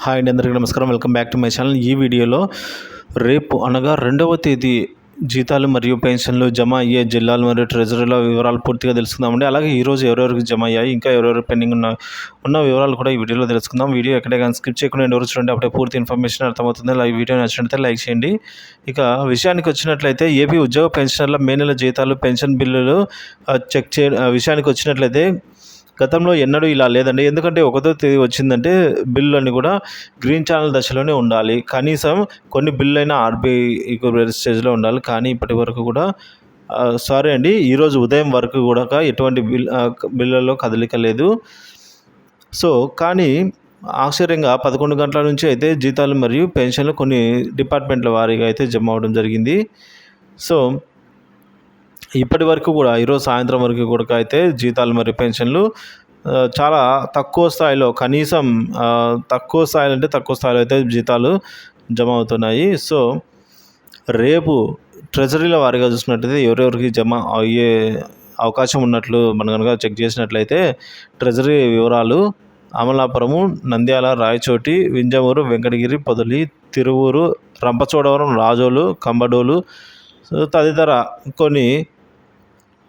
Hi అండి, అందరికీ నమస్కారం. Welcome back to my channel. ఈ వీడియోలో రేపు అనగా 2వ తేదీ జీతాలు మరియు పెన్షన్లు జమ అయ్యే జిల్లాలు మరియు ట్రెజరీల వివరాలు పూర్తిగా తెలుసుకుందామండి. అలాగే ఈరోజు ఎవరెవరికి జమ అయ్యాయి, ఇంకా ఎవరెవరు పెండింగ్ ఉన్న వివరాలు కూడా ఈ వీడియోలో తెలుసుకుందాం. వీడియో ఎక్కడే కానీ స్కిప్ చేయకుండా ఎండ్ వరకు చూడండి, అప్పుడే పూర్తి ఇన్ఫర్మేషన్ అర్థమవుతుంది. ఈ వీడియో నచ్చినట్లయితే లైక్ చేయండి. ఇక విషయానికి వచ్చినట్లయితే ఏపీ ఉద్యోగ పెన్షనర్ల మే నెల జీతాలు పెన్షన్ బిల్లులు విషయానికి వచ్చినట్లయితే గతంలో ఎన్నడూ ఇలా లేదండి. ఎందుకంటే 1వ తేదీ వచ్చిందంటే బిల్లు అన్నీ కూడా గ్రీన్ ఛానల్ దశలోనే ఉండాలి. కనీసం కొన్ని బిల్లు అయినా ఆర్బీఐ ఈక్వల్ స్టేజ్లో ఉండాలి. కానీ ఇప్పటి వరకు కూడా సారీ అండి, ఈరోజు ఉదయం వరకు కూడా ఎటువంటి బిల్లుల్లో కదలిక లేదు. సో కానీ ఆశ్చర్యంగా 11 గంటల నుంచి అయితే జీతాలు మరియు పెన్షన్లు కొన్ని డిపార్ట్మెంట్ల వారీగా అయితే జమ అవడం జరిగింది. సో ఇప్పటి వరకు కూడా ఈరోజు సాయంత్రం వరకు కూడా అయితే జీతాలు మరియు పెన్షన్లు చాలా తక్కువ స్థాయిలో, కనీసం తక్కువ స్థాయిలో అంటే తక్కువ స్థాయిలో అయితే జీతాలు జమ అవుతున్నాయి. సో రేపు ట్రెజరీల వారీగా చూసినట్లయితే ఎవరెవరికి జమ అయ్యే అవకాశం ఉన్నట్లు మనం కనుక చెక్ చేసినట్లయితే ట్రెజరీ వివరాలు అమలాపురము, నంద్యాల, రాయచోటి, వింజమూరు, వెంకటగిరి, పొదలి, తిరువూరు, రంపచోడవరం, రాజోలు, కంబడోలు తదితర కొన్ని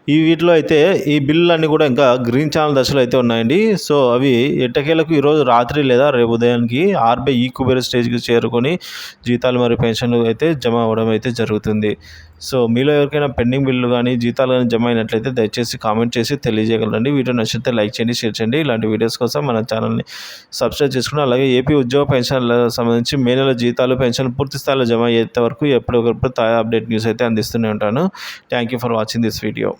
వీటిలో అయితే ఈ బిల్లులన్నీ కూడా ఇంకా గ్రీన్ ఛానల్ దశలో అయితే ఉన్నాయండి. సో అవి ఎట్టకేలకు ఈరోజు రాత్రి లేదా రేపు ఉదయానికి ఆర్బీఐ ఈక్వల్ స్టేజ్కి చేరుకొని జీతాలు మరియు పెన్షన్లు అయితే జమ అవ్వడం అయితే జరుగుతుంది. సో మీలో ఎవరికైనా పెండింగ్ బిల్లు కానీ జీతాలు కానీ జమ అయినట్లయితే దయచేసి కామెంట్ చేసి తెలియజేయగలరండి. వీడియో నచ్చితే లైక్ చేయండి, షేర్ చేయండి. ఇలాంటి వీడియోస్ కోసం మన ఛానల్ని సబ్స్క్రైబ్ చేసుకుని అలాగే ఏపీ ఉద్యోగ పెన్షన్లకు సంబంధించి మే నెల జీతాలు పెన్షన్లు పూర్తి స్థాయిలో జమ అయ్యేంత వరకు ఎప్పటికప్పుడు తాజా అప్డేట్ న్యూస్ అయితే అందిస్తూనే ఉంటాను. Thank you for watching this video.